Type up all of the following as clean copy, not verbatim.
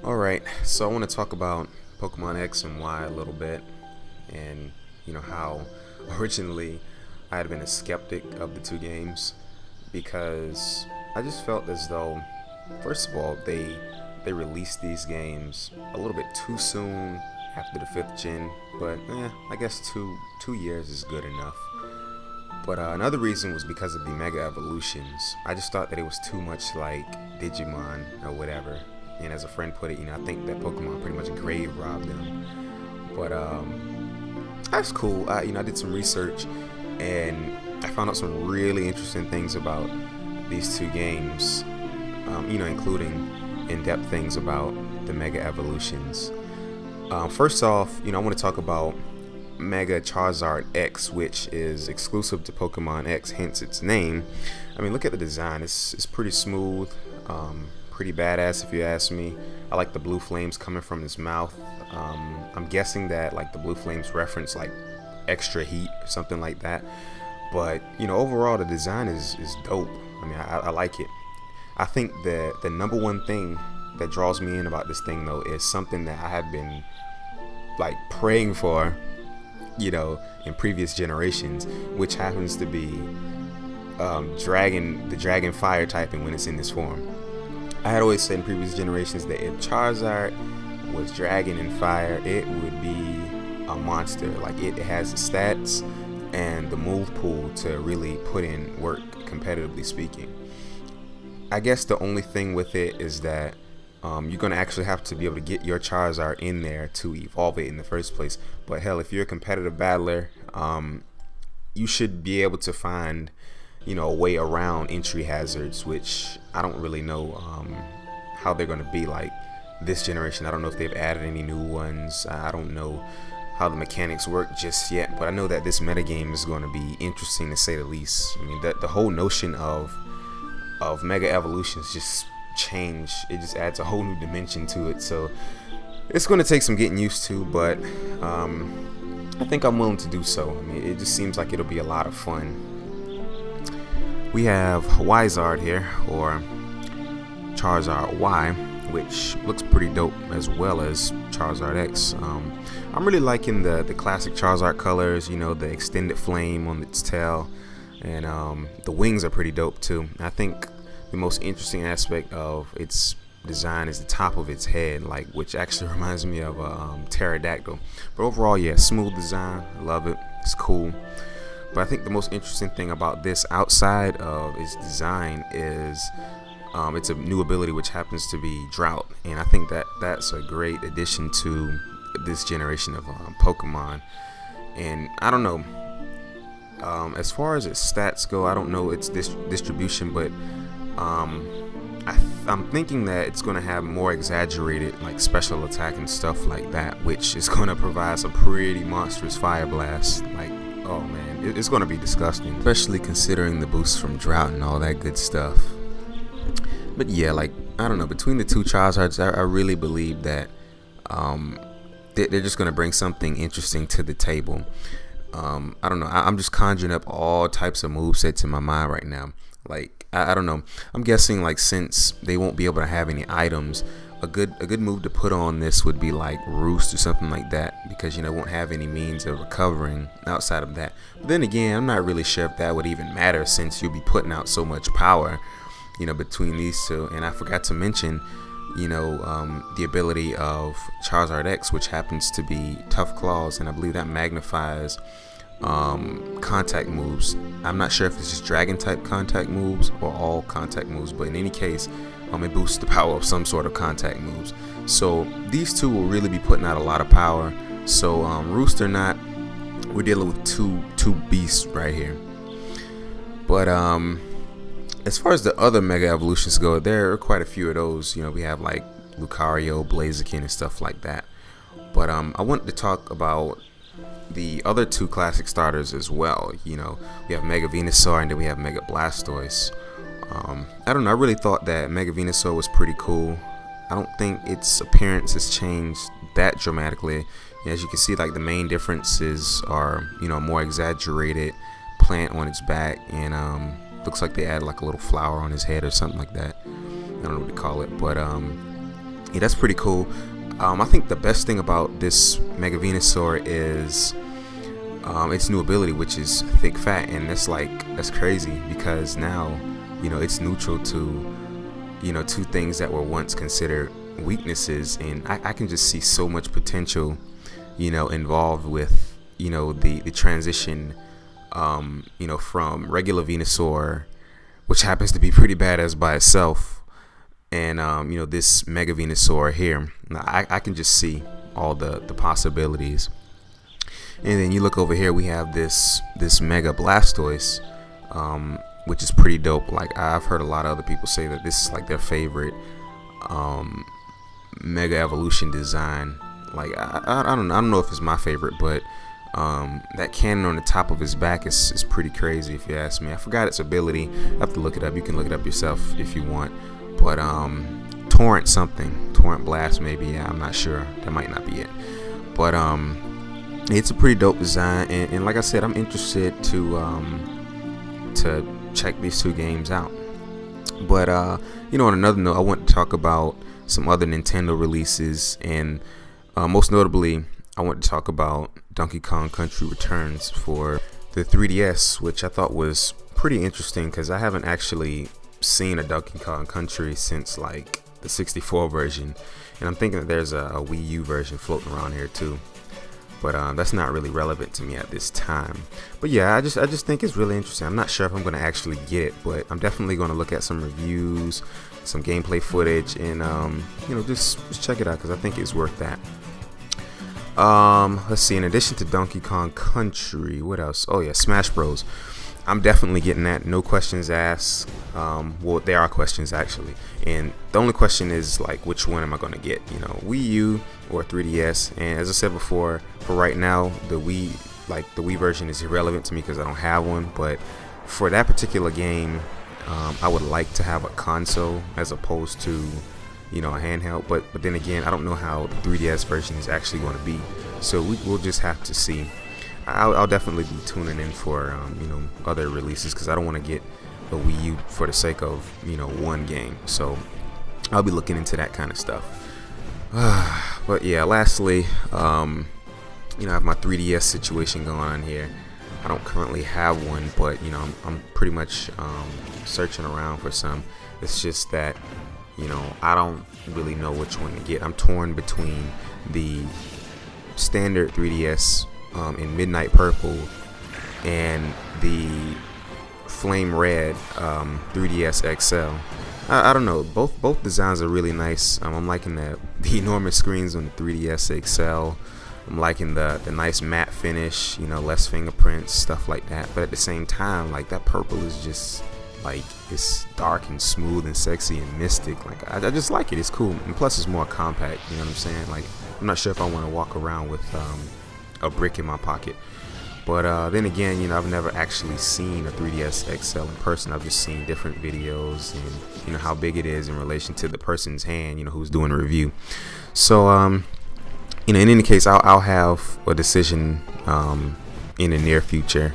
Alright, so I want to talk about Pokemon X and Y a little bit, and how originally I had been a skeptic of the two games because I just felt as though, first of all, they released these games a little bit too soon after the fifth gen, but I guess two years is good enough. But another reason was because of the Mega Evolutions. I just thought that it was too much like Digimon or whatever. And as a friend put it, I think that Pokemon pretty much grave robbed them. But that's cool. I did some research and I found out some really interesting things about these two games. Including in-depth things about the Mega Evolutions. First off, I want to talk about Mega Charizard X, which is exclusive to Pokemon X, hence its name. I mean, look at the design. It's pretty smooth, pretty badass if you ask me. I like the blue flames coming from his mouth. I'm guessing that like the blue flames reference like extra heat or something like that. But overall the design is dope. I mean, I like it. I think the number one thing that draws me in about this thing though is something that I have been like praying for in previous generations, which happens to be the dragon fire typing when it's in this form. I had always said in previous generations that if Charizard was dragon and fire, it would be a monster. Like it has the stats and the move pool to really put in work, competitively speaking. I guess the only thing with it is that you're going to actually have to be able to get your Charizard in there to evolve it in the first place. But hell, if you're a competitive battler, you should be able to find, a way around entry hazards, which I don't really know how they're going to be like this generation. I don't know if they've added any new ones. I don't know how the mechanics work just yet, but I know that this metagame is going to be interesting to say the least. I mean, the whole notion of Mega Evolutions just change. It just adds a whole new dimension to it, so it's going to take some getting used to, but I think I'm willing to do so. I mean, it just seems like it'll be a lot of fun. We have Charizard here, or Charizard Y, which looks pretty dope, as well as Charizard X. I'm really liking the classic Charizard colors, the extended flame on its tail, and the wings are pretty dope too. I think the most interesting aspect of its design is the top of its head, which actually reminds me of a pterodactyl. But overall, yeah, smooth design. I love it. It's cool. But I think the most interesting thing about this, outside of its design, is it's a new ability which happens to be Drought, and I think that that's a great addition to this generation of Pokemon. And I don't know. As far as its stats go, I don't know its distribution, but I'm thinking that it's going to have more exaggerated like special attack and stuff like that, which is going to provide some pretty monstrous fire blast. Like, oh man, it's going to be disgusting, especially considering the boosts from Drought and all that good stuff. But yeah, like, I don't know, between the two Charizards, I really believe that they're just going to bring something interesting to the table. I don't know, I'm just conjuring up all types of movesets in my mind right now. Like, I don't know, I'm guessing like since they won't be able to have any items, a good move to put on this would be like Roost or something like that, because won't have any means of recovering outside of that. But then again, I'm not really sure if that would even matter, since you'll be putting out so much power between these two. And I forgot to mention the ability of Charizard X, which happens to be Tough Claws, and I believe that magnifies contact moves. I'm not sure if it's just dragon type contact moves or all contact moves, but in any case, it boosts the power of some sort of contact moves. So these two will really be putting out a lot of power. So Roost or not, we're dealing with two beasts right here. But as far as the other Mega Evolutions go, there are quite a few of those. We have like Lucario, Blaziken, and stuff like that. But I wanted to talk about the other two classic starters as well. We have Mega Venusaur and then we have Mega Blastoise. I don't know, I really thought that Mega Venusaur was pretty cool. I don't think its appearance has changed that dramatically. As you can see, like the main differences are more exaggerated plant on its back, and looks like they add like a little flower on his head or something like that. I don't know what to call it, but Yeah, that's pretty cool. I think the best thing about this Mega Venusaur is its new ability, which is Thick Fat, and that's crazy because now, it's neutral to, two things that were once considered weaknesses, and I can just see so much potential, involved with, the transition, from regular Venusaur, which happens to be pretty badass by itself, and this Mega Venusaur here. I can just see all the possibilities. And then you look over here, we have this Mega Blastoise, which is pretty dope. Like, I've heard a lot of other people say that this is like their favorite Mega Evolution design. Like, I don't know if it's my favorite, but that cannon on the top of his back is pretty crazy, if you ask me. I forgot its ability. I have to look it up. You can look it up yourself if you want. But Torrent Blast, maybe. Yeah, I'm not sure. That might not be it. But it's a pretty dope design, and like I said, I'm interested to check these two games out. But on another note, I want to talk about some other Nintendo releases, and most notably, I want to talk about Donkey Kong Country Returns for the 3DS, which I thought was pretty interesting because I haven't actually seen a Donkey Kong Country since like the 64 version, and I'm thinking that there's a Wii U version floating around here too, but that's not really relevant to me at this time. But yeah, I just think it's really interesting. I'm not sure if I'm going to actually get it, but I'm definitely going to look at some reviews, some gameplay footage, and just check it out because I think it's worth that. Let's see, in addition to Donkey Kong Country, what else? Oh yeah, Smash Bros. I'm definitely getting that, no questions asked. Well, there are questions actually, and the only question is like, which one am I going to get? Wii U or 3DS? And as I said before, for right now, the Wii version is irrelevant to me because I don't have one. But for that particular game, I would like to have a console as opposed to a handheld. But then again, I don't know how the 3DS version is actually going to be, so we'll just have to see. I'll definitely be tuning in for other releases because I don't want to get a Wii U for the sake of one game. So I'll be looking into that kind of stuff. But yeah, lastly, I have my 3DS situation going on here. I don't currently have one, but I'm pretty much searching around for some. It's just that I don't really know which one to get. I'm torn between the standard 3DS in Midnight Purple and the Flame Red 3DS XL. I don't know. Both designs are really nice. I'm liking the enormous screens on the 3DS XL. I'm liking the nice matte finish. Less fingerprints, stuff like that. But at the same time, like, that purple is just like, it's dark and smooth and sexy and mystic. Like, I just like it. It's cool, and plus it's more compact. You know what I'm saying? Like, I'm not sure if I want to walk around with a brick in my pocket. But then again, I've never actually seen a 3DS XL in person. I've just seen different videos and how big it is in relation to the person's hand, who's doing the review. So in any case, I'll have a decision in the near future,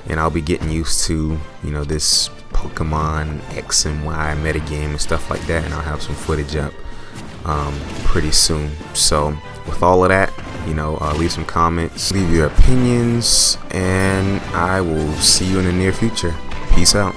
and I'll be getting used to this Pokemon X and Y metagame and stuff like that, and I'll have some footage up pretty soon. So with all of that, leave some comments, leave your opinions, and I will see you in the near future. Peace out.